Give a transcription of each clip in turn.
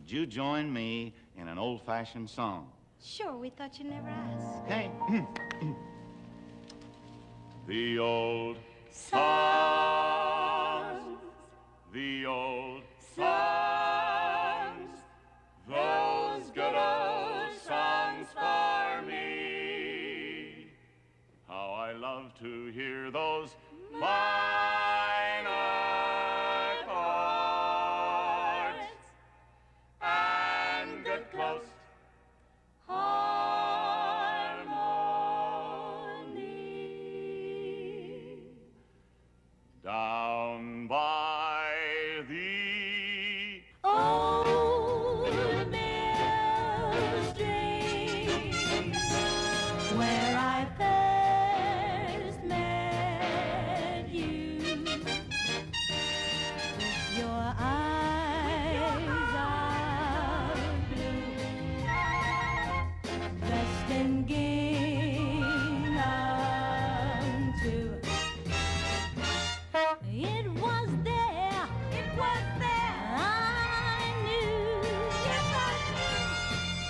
would you join me in an old-fashioned song? Sure, we thought you'd never ask. Okay. The old songs, the old songs, those good old songs for me. How I love to hear those minor chords and good close harmony down by the old mill stream where I first met you. With your eyes of blue, dressed in gingham too. It was there, I knew, yes I knew,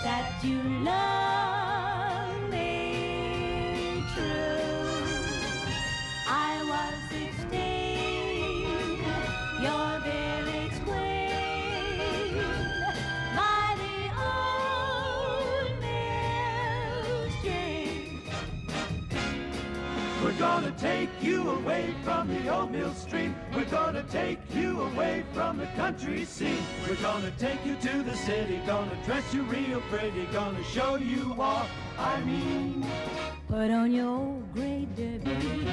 that you loved me true. I was 16, your village queen, by the old mill stream. We're gonna take you away from the old mill stream. We're gonna take you away from the country scene. We're gonna take you to the city, gonna dress you real pretty, gonna show you all I mean. Put on your old gray derby,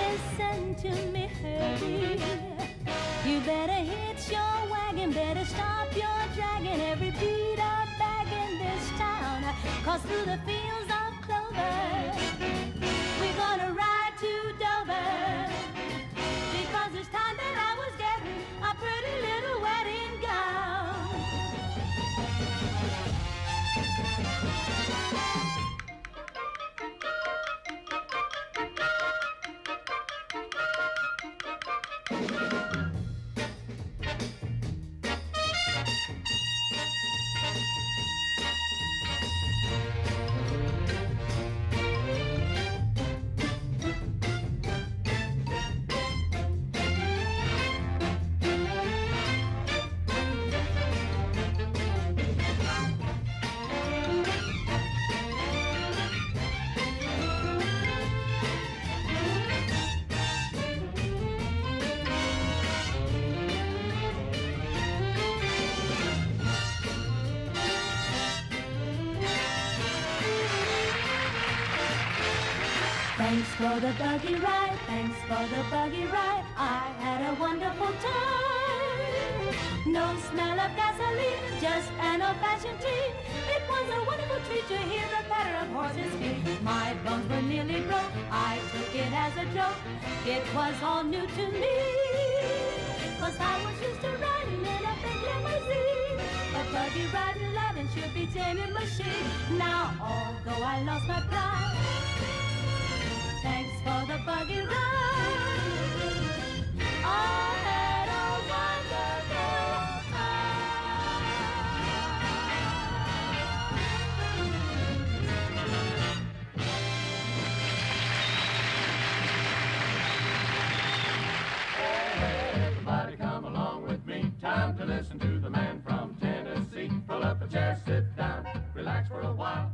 listen to me hurry. You better hitch your wagon, better stop your dragging. Every beat up bag in this town, 'cause through the fields of clover we're gonna ride to Dover, because it's time that I was getting a pretty little wedding gown. Thanks for the buggy ride, thanks for the buggy ride. I had a wonderful time. No smell of gasoline, just an old-fashioned tea. It was a wonderful treat to hear the patter of horses' feet. My bones were nearly broke, I took it as a joke. It was all new to me, 'cause I was used to riding in a big limousine. A buggy riding loving should be taming machine. Now, although I lost my pride, thanks for the buggy ride. I had a wonderful Hey, everybody come along with me. Time to listen to the man from Tennessee. Pull up a chair, sit down, relax for a while.